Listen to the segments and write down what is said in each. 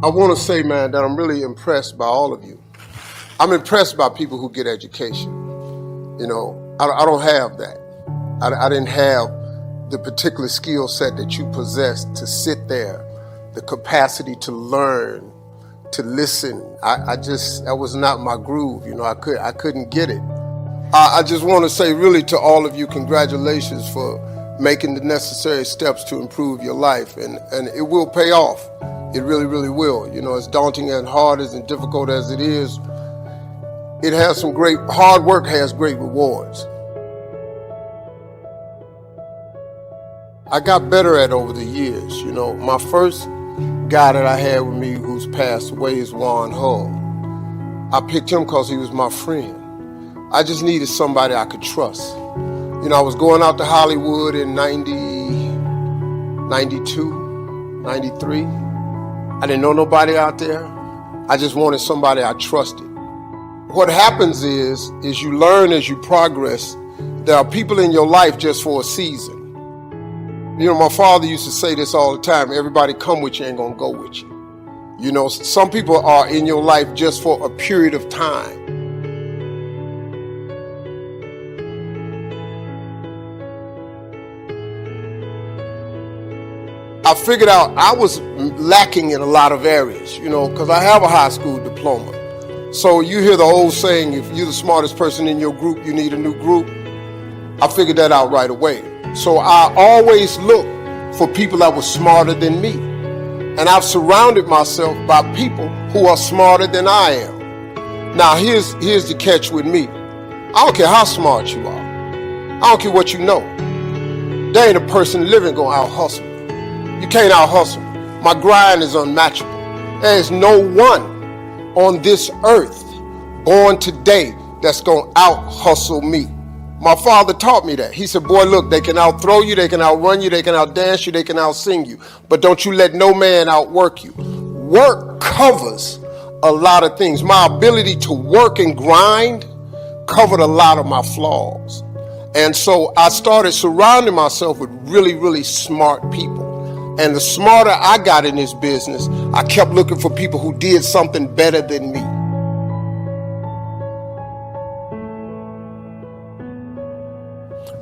I want to say, man, that I'm really impressed by all of you. I'm impressed by people who get education. You know, I don't have that. I didn't have the particular skill set that you possess to sit there, the capacity to learn, to listen. That was not my groove. You know, I couldn't get it. I just want to say really to all of you, congratulations for making the necessary steps to improve your life, and it will pay off. It really, really will. You know, as daunting and hard and difficult as it is, it has some hard work has great rewards. I got better at over the years. You know, my first guy that I had with me who's passed away is Juan Hull. I picked him because he was my friend. I just needed somebody I could trust. You know, I was going out to Hollywood in 92, 93. I didn't know nobody out there. I just wanted somebody I trusted. What happens is you learn as you progress. There are people in your life just for a season. You know, my father used to say this all the time: everybody come with you ain't gonna go with you. You know, some people are in your life just for a period of time. I figured out I was lacking in a lot of areas, you know, because I have a high school diploma. So you hear the old saying, if you're the smartest person in your group, you need a new group. I figured that out right away. So I always look for people that were smarter than me. And I've surrounded myself by people who are smarter than I am. Now, here's the catch with me. I don't care how smart you are. I don't care what you know. There ain't a person living gonna out-hustle me. You can't out-hustle me. My grind is unmatchable. There is no one on this earth born today that's gonna out-hustle me. My father taught me that. He said, boy, look, they can out-throw you, they can outrun you, they can out-dance you, they can out-sing you. But don't you let no man outwork you. Work covers a lot of things. My ability to work and grind covered a lot of my flaws. And so I started surrounding myself with really, really smart people. And the smarter I got in this business, I kept looking for people who did something better than me.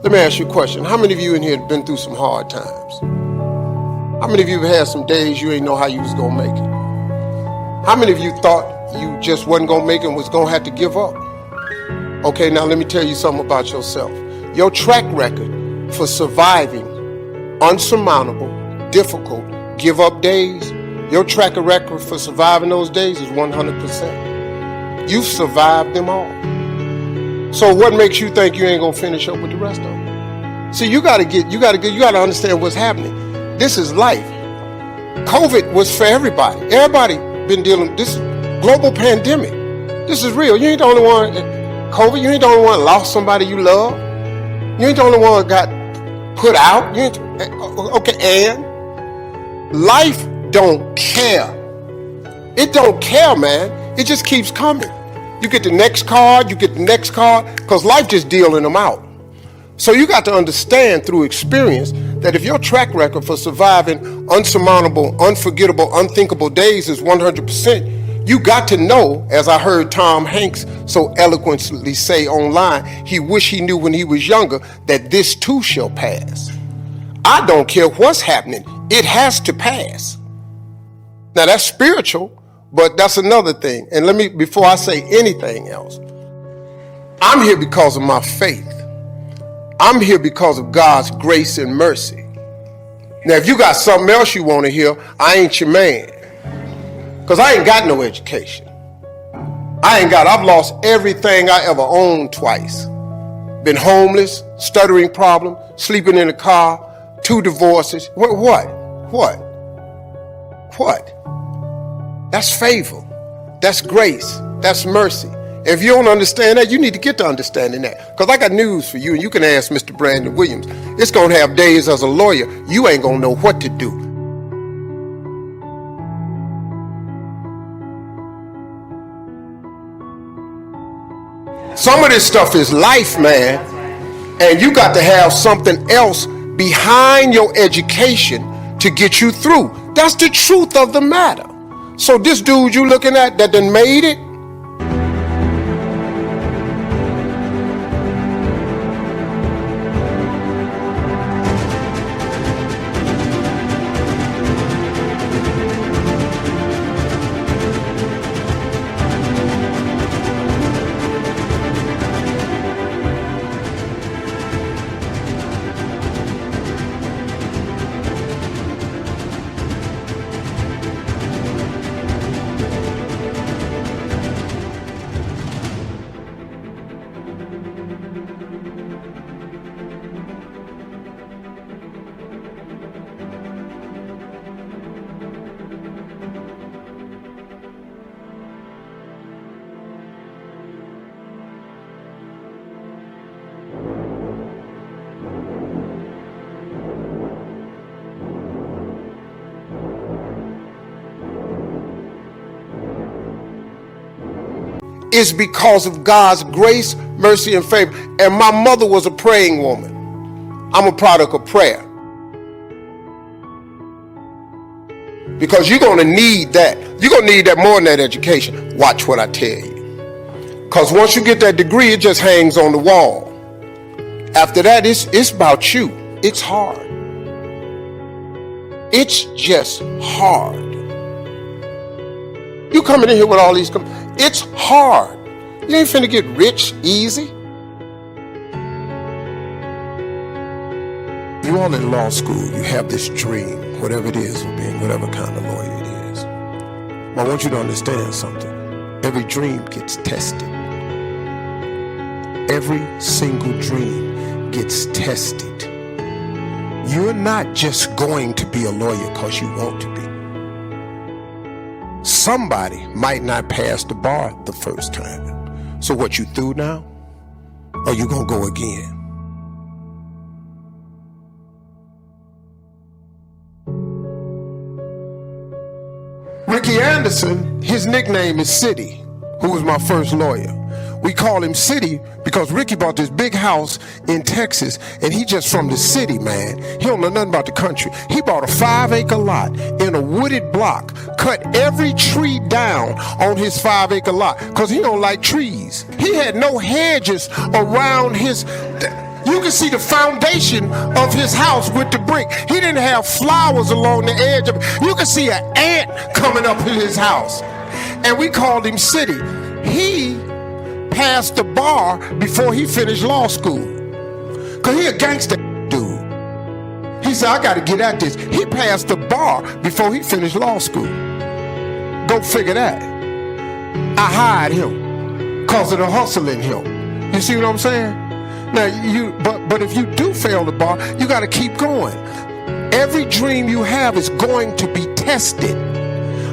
Let me ask you a question. How many of you in here have been through some hard times? How many of you have had some days you ain't know how you was gonna make it? How many of you thought you just wasn't gonna make it and was gonna have to give up? Okay, now let me tell you something about yourself. Your track record for surviving unsurmountable, difficult, give up days, your track record for surviving those days is 100%. You've survived them all. So what makes you think you ain't gonna finish up with the rest of them? See, you gotta understand what's happening. This is life. COVID was for everybody. Everybody been dealing with this global pandemic. This is real. You ain't the only one. COVID, you ain't the only one lost somebody you love. You ain't the only one got put out. And life don't care. It don't care, man. It just keeps coming. You get the next card, because life just dealing them out. So you got to understand through experience that if your track record for surviving unsurmountable, unforgettable, unthinkable days is 100%, you got to know, as I heard Tom Hanks so eloquently say online, he wished he knew when he was younger that this too shall pass. I don't care what's happening. It has to pass. Now that's spiritual, but that's another thing. And before I say anything else, I'm here because of my faith. I'm here because of God's grace and mercy. Now, if you got something else you want to hear, I ain't your man. Because I ain't got no education. I've lost everything I ever owned twice. Been homeless, stuttering problem, sleeping in a car, 2 divorces. What? That's favor. That's grace. That's mercy. If you don't understand that, you need to get to understanding that. Because I got news for you, and you can ask Mr. Brandon Williams. It's going to have days as a lawyer, you ain't going to know what to do. Some of this stuff is life, man. And you got to have something else behind your education to get you through. That's the truth of the matter. So this dude you looking at that done made it, it's because of God's grace, mercy, and favor. And my mother was a praying woman. I'm a product of prayer. Because you're going to need that. You're going to need that more than that education. Watch what I tell you. Because once you get that degree, it just hangs on the wall. After that, it's about you. It's hard. It's just hard. You coming in here with all these, it's hard. You ain't finna get rich easy. You all in law school, you have this dream, whatever it is, of being whatever kind of lawyer it is. But I want you to understand something. Every dream gets tested. Every single dream gets tested. You're not just going to be a lawyer because you want to be. Somebody might not pass the bar the first time. So what, you through now? Or you gonna go again? Ricky Anderson, his nickname is City, who was my first lawyer. We call him City because Ricky bought this big house in Texas, and he just from the city, man. He don't know nothing about the country. He bought a 5-acre lot in a wooded block, cut every tree down on his 5-acre lot because he don't like trees. He had no hedges around his... You can see the foundation of his house with the brick. He didn't have flowers along the edge of it. You can see an ant coming up in his house. And we called him City. He passed the bar before he finished law school. Because he a gangster dude. He said, I got to get at this. He passed the bar before he finished law school. Go figure that. I hired him because of the hustle in him. You see what I'm saying? Now, but if you do fail the bar, you got to keep going. Every dream you have is going to be tested.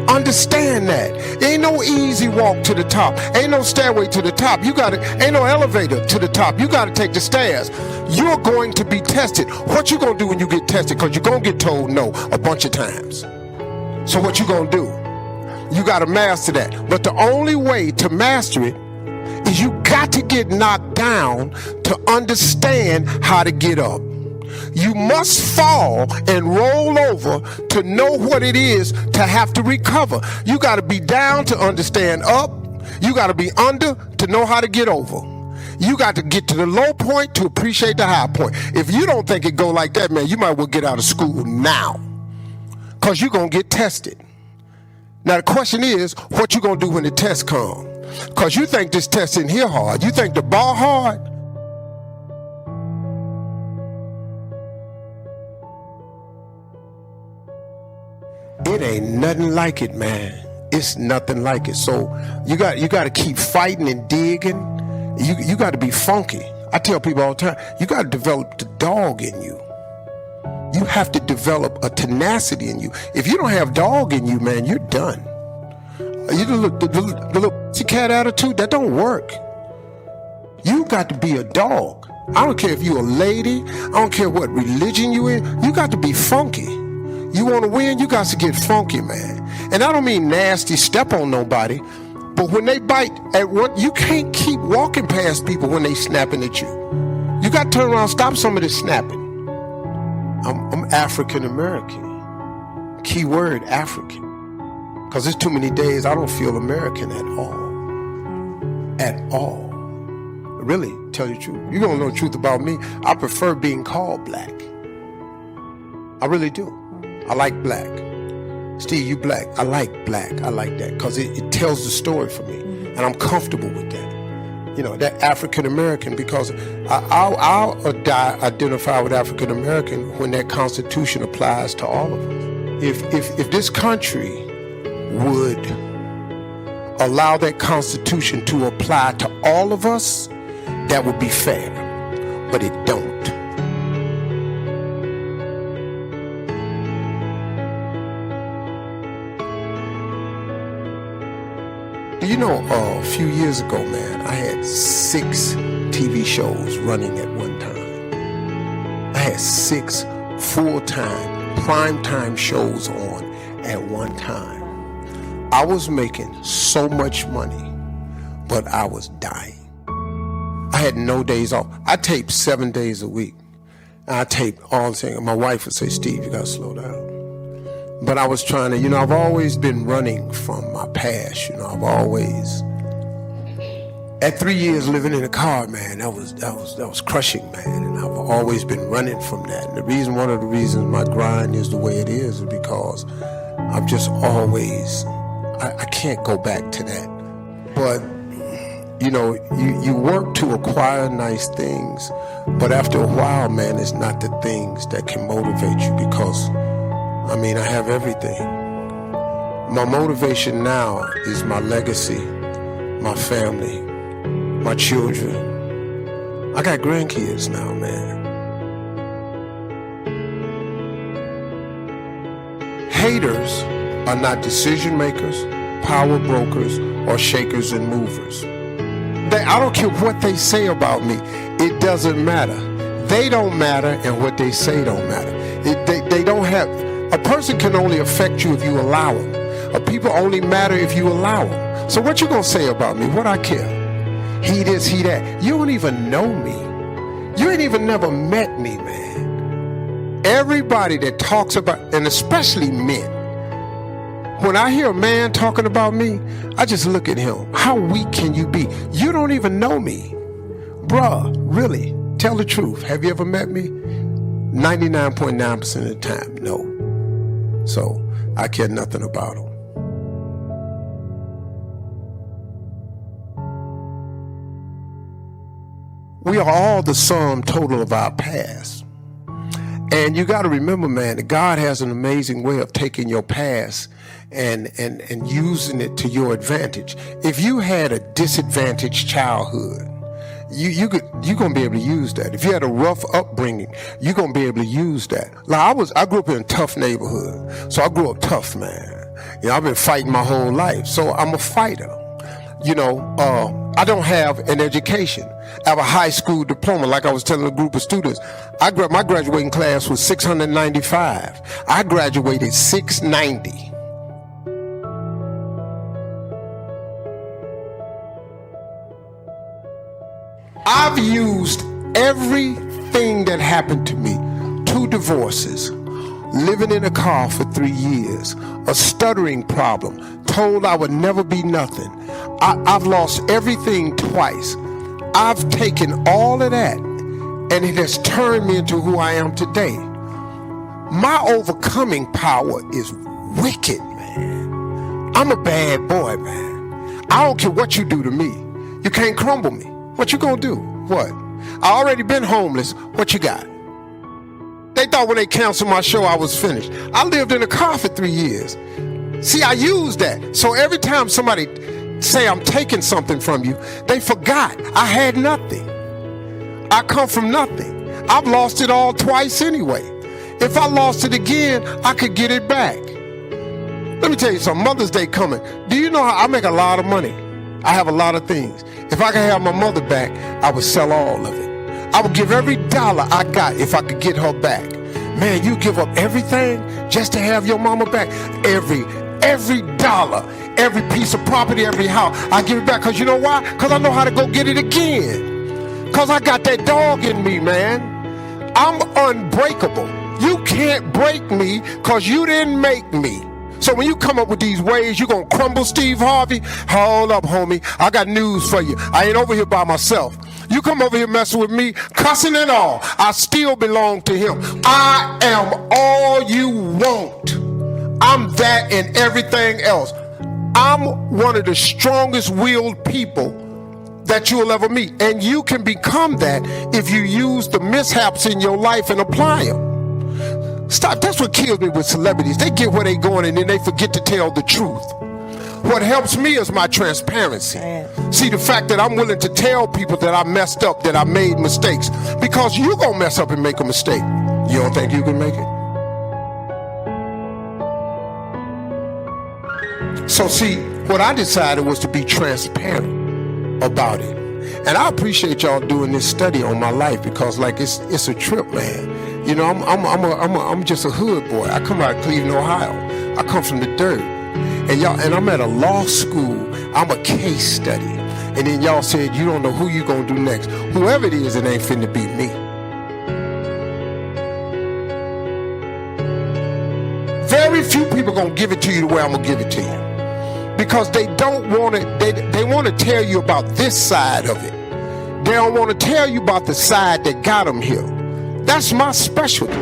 Understand that. Ain't no easy walk to the top. Ain't no stairway to the top. Ain't no elevator to the top. You got to take the stairs. You're going to be tested. What you going to do when you get tested? Because you're going to get told no a bunch of times. So what you going to do? You got to master that. But the only way to master it is you got to get knocked down to understand how to get up. You must fall and roll over to know what it is to have to recover. You got to be down to understand up. You got to be under to know how to get over. You got to get to the low point to appreciate the high point. If you don't think it go like that, man, you might well get out of school now, because you're going to get tested. Now, the question is, what you going to do when the test comes? Because you think this test in here hard. You think the bar hard? It ain't nothing like it, man. It's nothing like it. So you got to keep fighting and digging. You got to be funky. I tell people all the time, you got to develop the dog in you. You have to develop a tenacity in you. If you don't have dog in you, man, you're done. You the little cat attitude, that don't work. You got to be a dog. I don't care if you're a lady. I don't care what religion you in. You got to be funky. You want to win, you got to get funky, man. And I don't mean nasty, step on nobody. But when they bite at one, you can't keep walking past people when they snapping at you. You got to turn around, stop some of this snapping. I'm African American. Key word, African. Because there's too many days I don't feel American at all. At all. Really, tell you the truth. You don't know the truth about me. I prefer being called black. I really do. I like black. Steve, you black. I like black. I like that because it tells the story for me. And I'm comfortable with that. You know, that African American, because I'll identify with African American when that Constitution applies to all of us. If this country would allow that Constitution to apply to all of us, that would be fair. But it don't. You know, a few years ago, man, I had 6 TV shows running at one time. I had 6 full-time, prime-time shows on at one time. I was making so much money, but I was dying. I had no days off. I taped 7 days a week. I taped all the time. My wife would say, Steve, you got to slow down. But I was trying to, I've always been running from my past. I've always, at 3 years living in a car, man, that was crushing, man. And I've always been running from that. And one of the reasons my grind is the way it is because I've just always, I can't go back to that. But, you work to acquire nice things, but after a while, man, it's not the things that can motivate you because I have everything. My motivation now is my legacy, my family, my children. I got grandkids now, man. Haters are not decision makers, power brokers, or shakers and movers. I don't care what they say about me. It doesn't matter. They don't matter, and what they say don't matter. They don't have... A person can only affect you if you allow them. People only matter if you allow them. So what you gonna say about me? What I care? He this, he that. You don't even know me. You ain't even never met me, man. Everybody that talks about, and especially men, when I hear a man talking about me, I just look at him. How weak can you be? You don't even know me. Bruh, really, tell the truth. Have you ever met me? 99.9% of the time, no. So I care nothing about them. We are all the sum total of our past. And you got to remember, man, that God has an amazing way of taking your past and using it to your advantage. If you had a disadvantaged childhood, you're gonna be able to use that. If you had a rough upbringing, you're gonna be able to use that. Like I grew up in a tough neighborhood, so I grew up tough, man. I've been fighting my whole life, so I'm a fighter. I don't have an education. I have a high school diploma, like I was telling a group of students. My graduating class was 695. I graduated 690. I've used everything that happened to me. 2 divorces, living in a car for 3 years, a stuttering problem, told I would never be nothing. I've lost everything twice. I've taken all of that, and it has turned me into who I am today. My overcoming power is wicked, man. I'm a bad boy, man. I don't care what you do to me. You can't crumble me. What you gonna do? What? I already been homeless. What you got? They thought when they canceled my show I was finished. I lived in a car for 3 years. See, I used that. So every time somebody say I'm taking something from you, they forgot I had nothing. I come from nothing. I've lost it all twice anyway. If I lost it again, I could get it back. Let me tell you something. Mother's Day coming. Do you know how I make a lot of money? I have a lot of things. If I could have my mother back, I would sell all of it. I would give every dollar I got if I could get her back. Man, you give up everything just to have your mama back. Every dollar, every piece of property, every house, I give it back. Because you know why? Because I know how to go get it again. Because I got that dog in me, man. I'm unbreakable. You can't break me because you didn't make me. So when you come up with these ways, you're going to crumble Steve Harvey. Hold up, homie. I got news for you. I ain't over here by myself. You come over here messing with me, cussing and all, I still belong to him. I am all you want. I'm that and everything else. I'm one of the strongest willed people that you'll ever meet. And you can become that if you use the mishaps in your life and apply them. Stop. That's what kills me with celebrities. They get where they going and then they forget to tell the truth. What helps me is my transparency. See, the fact that I'm willing to tell people that I messed up, that I made mistakes, because you're going to mess up and make a mistake. You don't think you can make it? So see, what I decided was to be transparent about it. And I appreciate y'all doing this study on my life, because like it's a trip, man. You know, I'm just a hood boy. I come out of Cleveland, Ohio. I come from the dirt. And I'm at a law school. I'm a case study. And then y'all said you don't know who you gonna do next. Whoever it is, it ain't finna be me. Very few people gonna give it to you the way I'm gonna give it to you, because they don't want it. They want to tell you about this side of it. They don't want to tell you about the side that got them here. That's my specialty.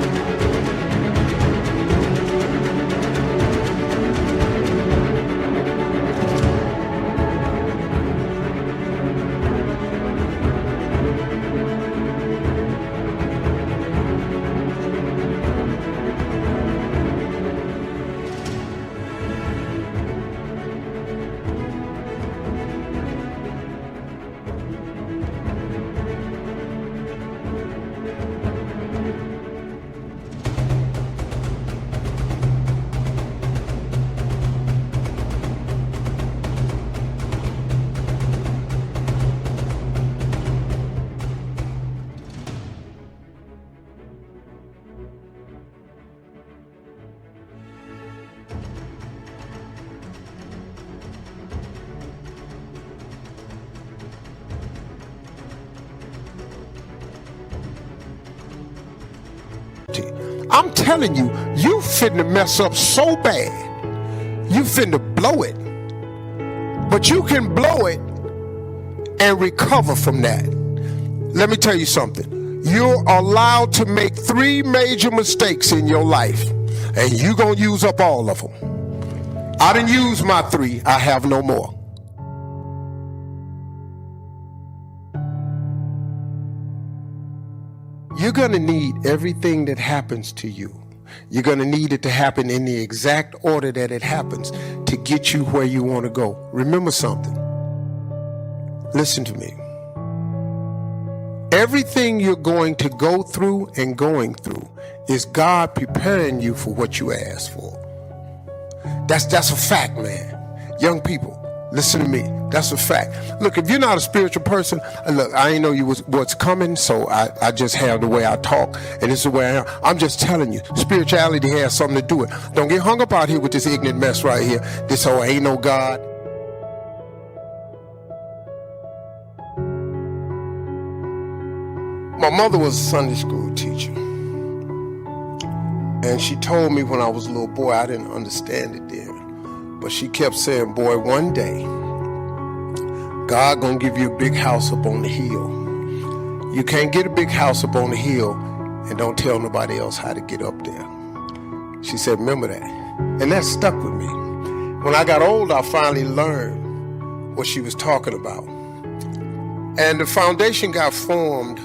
I'm telling you, you finna mess up so bad. You finna blow it. But you can blow it and recover from that. Let me tell you something. You're allowed to make 3 major mistakes in your life, and you're gonna use up all of them. I done used my 3. I have no more. You're going to need everything that happens to you. You're going to need it to happen in the exact order that it happens to get you where you want to go. Remember something. Listen to me. Everything you're going to go through and going through is God preparing you for what you asked for. That's a fact, man. Young people, listen to me. That's a fact. Look, if you're not a spiritual person, look, I ain't know you what's coming, so I just have the way I talk, and this is the way I am. I'm just telling you, spirituality has something to do with it. Don't get hung up out here with this ignorant mess right here. This whole ain't no God. My mother was a Sunday school teacher, and she told me when I was a little boy, I didn't understand it then, but she kept saying, boy, one day, God gonna give you a big house up on the hill. You can't get a big house up on the hill and don't tell nobody else how to get up there. She said, remember that. And that stuck with me. When I got older, I finally learned what she was talking about. And the foundation got formed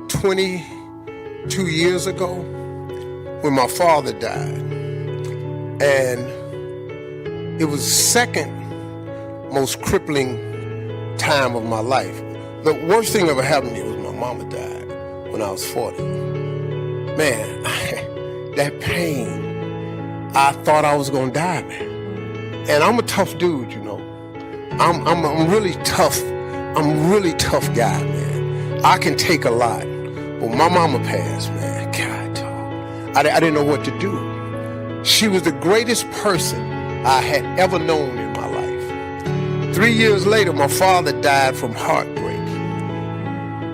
22 years ago when my father died. And it was second most crippling time of my life. The worst thing ever happened to me was my mama died when I was 40. Man, that pain, I thought I was gonna die, man. And I'm a tough dude, you know. I'm really tough. I'm a really tough guy, man. I can take a lot. But my mama passed, man. God, dog. I didn't know what to do. She was the greatest person I had ever known in my life. 3 years later, my father died from heartbreak.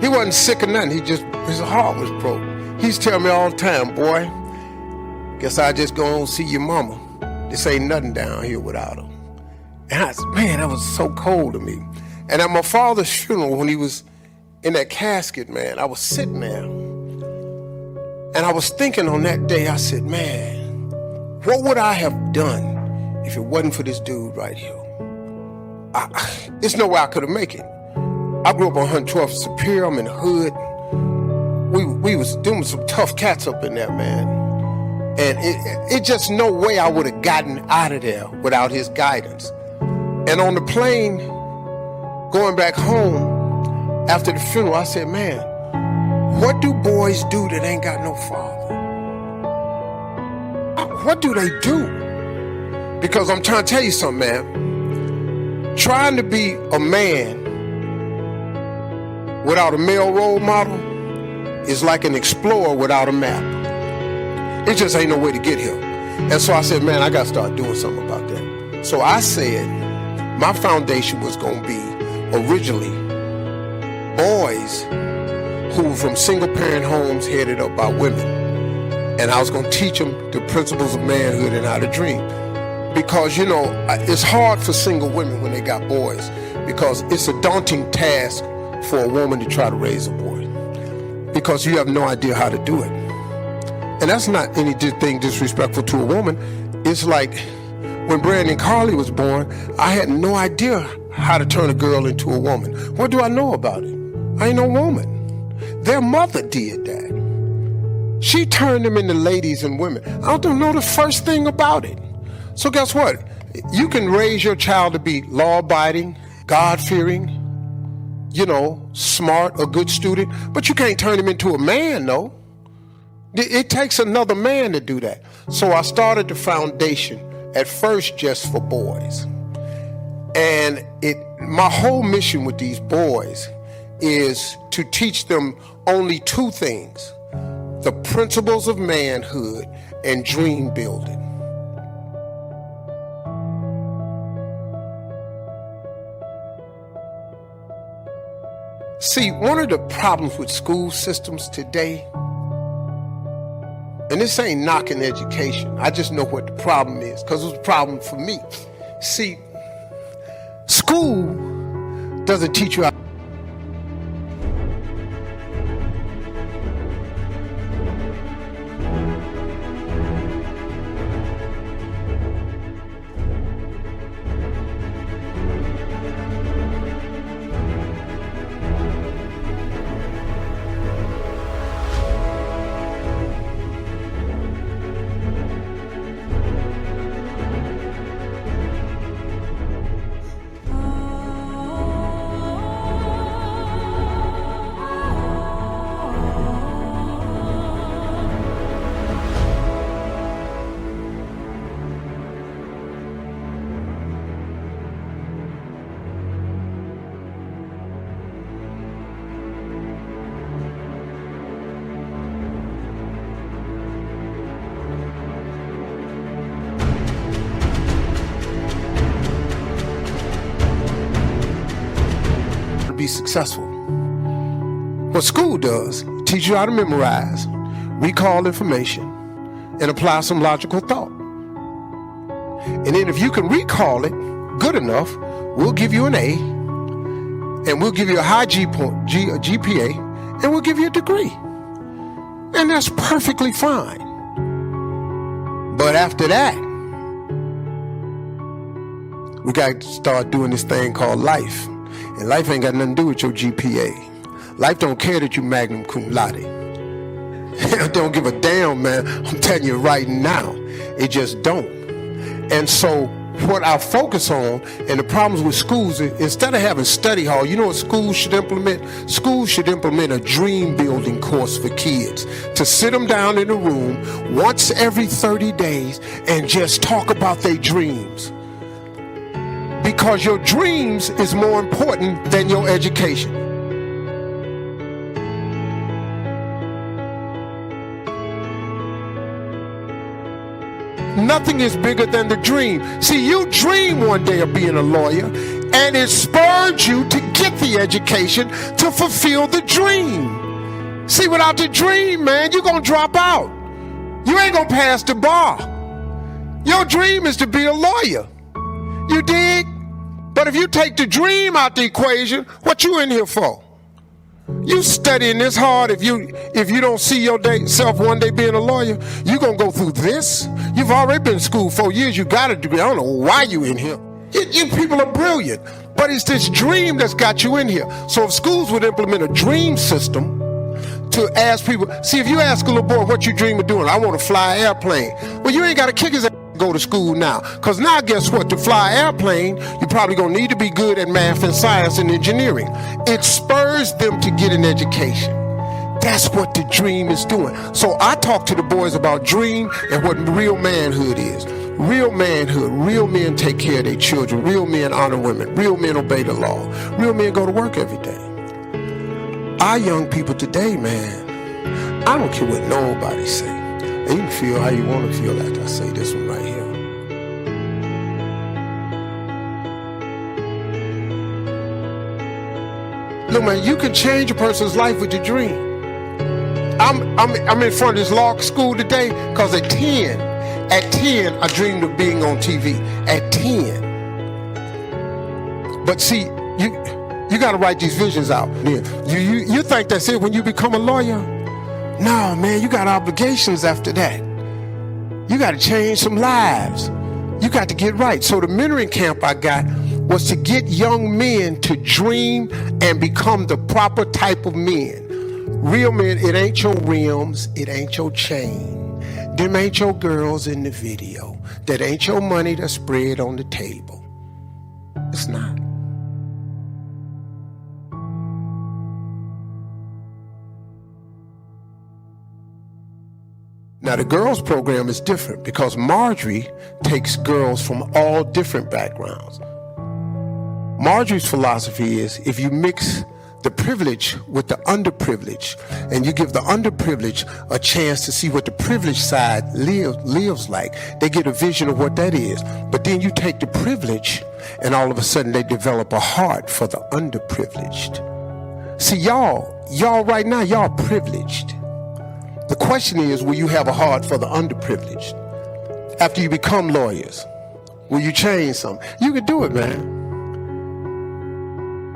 He wasn't sick or nothing. His heart was broke. He's telling me all the time, boy, Guess I just go on see your mama. This ain't nothing down here without her. And I said, man, that was so cold to me. And at my father's funeral, when he was in that casket, man, I was sitting there. And I was thinking on that day, I said, man, what would I have done if it wasn't for this dude right here? It's no way I could have made it. I grew up on 112th Superior. I'm in the hood. We was doing some tough cats up in there, man. And it just no way I would have gotten out of there without his guidance. And on the plane, going back home after the funeral, I said, man, what do boys do that ain't got no father? What do they do? Because I'm trying to tell you something, man. Trying to be a man without a male role model is like an explorer without a map. It just ain't no way to get here. And so I said, man, I got to start doing something about that. So I said my foundation was going to be originally boys who were from single parent homes headed up by women. And I was going to teach them the principles of manhood and how to dream. Because, you know, it's hard for single women when they got boys, because it's a daunting task for a woman to try to raise a boy, because you have no idea how to do it. And that's not anything disrespectful to a woman. It's like when Brandon Carly was born, I had no idea how to turn a girl into a woman. What do I know about it? I ain't no woman. Their mother did that. She turned them into ladies and women. I don't know the first thing about it. So guess what? You can raise your child to be law-abiding, God-fearing, you know, smart, a good student, but you can't turn him into a man, though. It takes another man to do that. So I started the foundation at first just for boys. And my whole mission with these boys is to teach them only two things: the principles of manhood and dream building. See, one of the problems with school systems today, and this ain't knocking education, I just know what the problem is, because it was a problem for me. See, school doesn't teach you how. Be successful. What school does, teach you how to memorize, recall information, and apply some logical thought. And then if you can recall it good enough, we'll give you an A, and we'll give you a high GPA, and we'll give you a degree. And that's perfectly fine. But after that, we got to start doing this thing called life. And life ain't got nothing to do with your GPA. Life don't care that you magna cum laude. It don't give a damn, man. I'm telling you right now, it just don't. And so what I focus on, and the problems with schools, instead of having study hall, you know what schools should implement? Schools should implement a dream building course for kids, to sit them down in a room once every 30 days and just talk about their dreams. Because your dreams is more important than your education. Nothing is bigger than the dream. See, you dream one day of being a lawyer, and it spurred you to get the education to fulfill the dream. See, without the dream, man, you're going to drop out. You ain't gonna pass the bar. Your dream is to be a lawyer. You dig? But if you take the dream out the equation, what you in here for? You studying this hard. If you don't see yourself one day being a lawyer, you gonna go through this. You've already been in school 4 years. You got a degree. I don't know why you in here. You people are brilliant, but it's this dream that's got you in here. So if schools would implement a dream system to ask people, see, if you ask a little boy what you dream of doing, I want to fly an airplane. Well, you ain't got to kick his ass to go to school now, because now guess what? To fly an airplane, you probably gonna need to be good at math and science and engineering. It spurs them to get an education. That's what the dream is doing. So I talk to the boys about dream and what real manhood is. Real manhood, real men take care of their children, real men honor women, real men obey the law, real men go to work every day. Our young people today, man, I don't care what nobody say. And you can feel how you want to feel after I say this one right here. Look, man, you can change a person's life with your dream. I'm in front of this law school today because at 10, I dreamed of being on TV. At 10. But see, you got to write these visions out. You think that's it when you become a lawyer? No, man, you got obligations after that. You got to change some lives. You got to get right. So the mentoring camp I got was to get young men to dream and become the proper type of men. Real men, it ain't your rims, it ain't your chain. Them ain't your girls in the video. That ain't your money that's spread on the table. It's not. Now the girls program is different because Marjorie takes girls from all different backgrounds. Marjorie's philosophy is if you mix the privilege with the underprivileged, and you give the underprivileged a chance to see what the privileged side lives like. They get a vision of what that is. But then you take the privilege, and all of a sudden they develop a heart for the underprivileged. See, y'all right now, y'all privileged. The question is, will you have a heart for the underprivileged? After you become lawyers, will you change something? You can do it, man.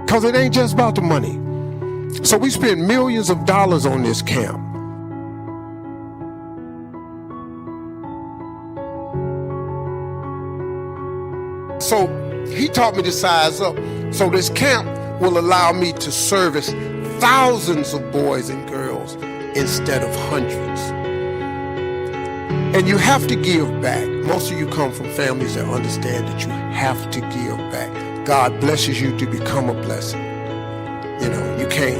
Because it ain't just about the money. So we spend millions of dollars on this camp. So he taught me to size up. So this camp will allow me to service thousands of boys and girls instead of hundreds. And you have to give back. Most of you come from families that understand that you have to give back. God blesses you to become a blessing. You know, you can't.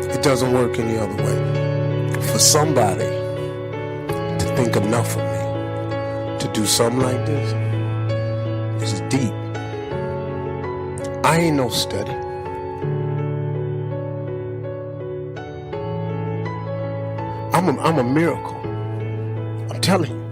It doesn't work any other way. For somebody to think enough of me to do something like this is deep. I ain't no study. I'm a miracle. I'm telling you.